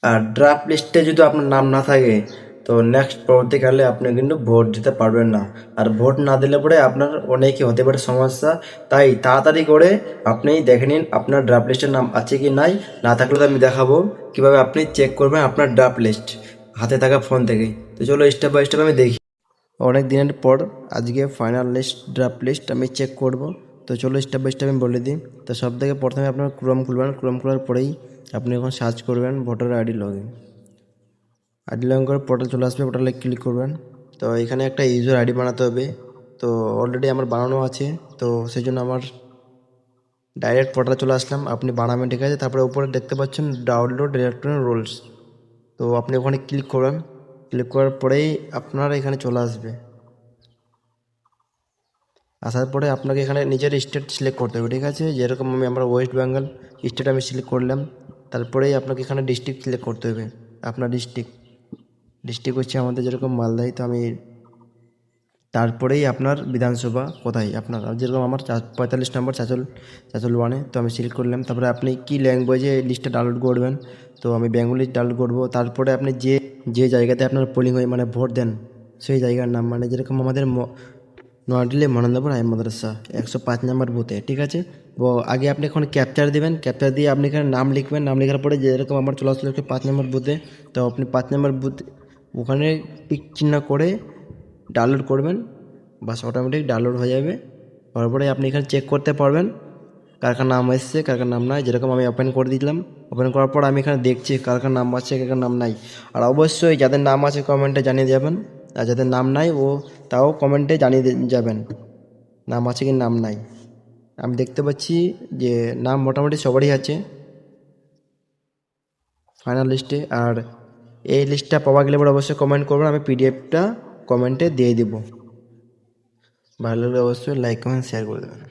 আর draft লিস্টে যদি আপনার নাম না থাকে তো নেক্সট পরবর্তীকালে আপনি কিন্তু ভোট দিতে পারবেন না। আর ভোট না দিলে পরে আপনার অনেকই হতে পারে সমস্যা। তাই তাড়াতাড়ি করে আপনি দেখে নিন আপনার ড্রাফট লিস্টের নাম আছে কি নাই। না থাকলে তো আমি দেখাবো কিভাবে আপনি চেক করবেন আপনার ড্রাফট লিস্ট হাতে থাকা ফোন থেকে। তো চলো স্টেপ বাই স্টেপ আমি দেখি। অনেক দিনের পর আজকে ফাইনাল লিস্ট ড্রাফট লিস্ট আমি চেক করব। তো চলো স্টেপ বাই স্টেপ আমি বলে দিই। তো সব থেকে প্রথমে আপনার ক্রোম খুলবেন, ক্রোম খোলার পরেই আপনি এখন সার্চ করবেন voter ID log in. ID log in করে পোর্টাল চলে আসবে, পোর্টালে ক্লিক করবেন। তো এখানে একটা ইউজার আইডি বানাতে হবে। তো অলরেডি আমার বানানো আছে, তো সেই জন্য আমার ডাইরেক্ট পোর্টালে চলে আসলাম। আপনি বানাবেন, ঠিক আছে। তারপরে উপরে দেখতে পাচ্ছেন ডাউনলোড ইলেকট্রনিক রুলস, তো আপনি ওখানে ক্লিক করবেন। ক্লিক করার পরেই আপনার এখানে চলে আসবে। আসার পরে আপনাকে এখানে নিজের স্টেট সিলেক্ট করতে হবে, ঠিক আছে। যেরকম আমরা ওয়েস্ট বেঙ্গল স্টেট আমি সিলেক্ট করলাম। তারপরেই আপনাকে এখানে ডিস্ট্রিক্ট সিলেক্ট করতে হবে। আপনার ডিস্ট্রিক্ট হচ্ছে আমাদের যেরকম মালদাই, তো আমি তারপরেই আপনার বিধানসভা কোথায় আপনার, যেরকম আমার 45 নম্বর চাচল ওয়ানে, তো আমি সিলেক্ট করলাম। তারপরে আপনি কি ল্যাঙ্গুয়েজে এই লিস্টটা ডাউনলোড করবেন, তো আমি বেঙ্গলি ডাউনলোড করবো। তারপরে আপনি যে জায়গাতে আপনার পোলিং হয় মানে ভোট দেন সেই জায়গার নাম, মানে যেরকম আমাদের নোয়াডিলে মনন্দপুর আই মাদ্রাসা 105 নম্বর বুথে, ঠিক আছে। তো আগে আপনি এখন ক্যাপচার দেবেন, ক্যাপচার দিয়ে আপনি এখানে নাম লিখবেন। নাম লেখার পরে যেরকম আমার চলে আসলো 5 নম্বর বুথে, তো আপনি 5 নম্বর বুথ ওখানে টিক চিহ্ন করে ডাউনলোড করবেন, বাস অটোমেটিক ডাউনলোড হয়ে যাবে। তারপরে আপনি এখানে চেক করতে পারবেন কার কার নাম এসছে কার কার নাম নাই। যেরকম আমি ওপেন করে দিলাম, ওপেন করার পর আমি এখানে দেখছি কার কার নাম আছে কার কার নাম নাই। আর অবশ্যই যাদের নাম আছে কমেন্টে জানিয়ে যাবেন, আর যাদের নাম নাই ও তাও কমেন্টে জানিয়ে যাবেন নাম আছে কি নাম নাই। আমি দেখতে পাচ্ছি যে নাম মোটামুটি সবারই আছে ফাইনাল লিস্টে। আর এই লিস্টটা পাওয়া গেলে পরে অবশ্যই কমেন্ট করবেন, আমি পিডিএফটা কমেন্টে দিয়ে দেবো। ভালো লাগলে অবশ্যই লাইক কমেন্ট শেয়ার করে দেবেন।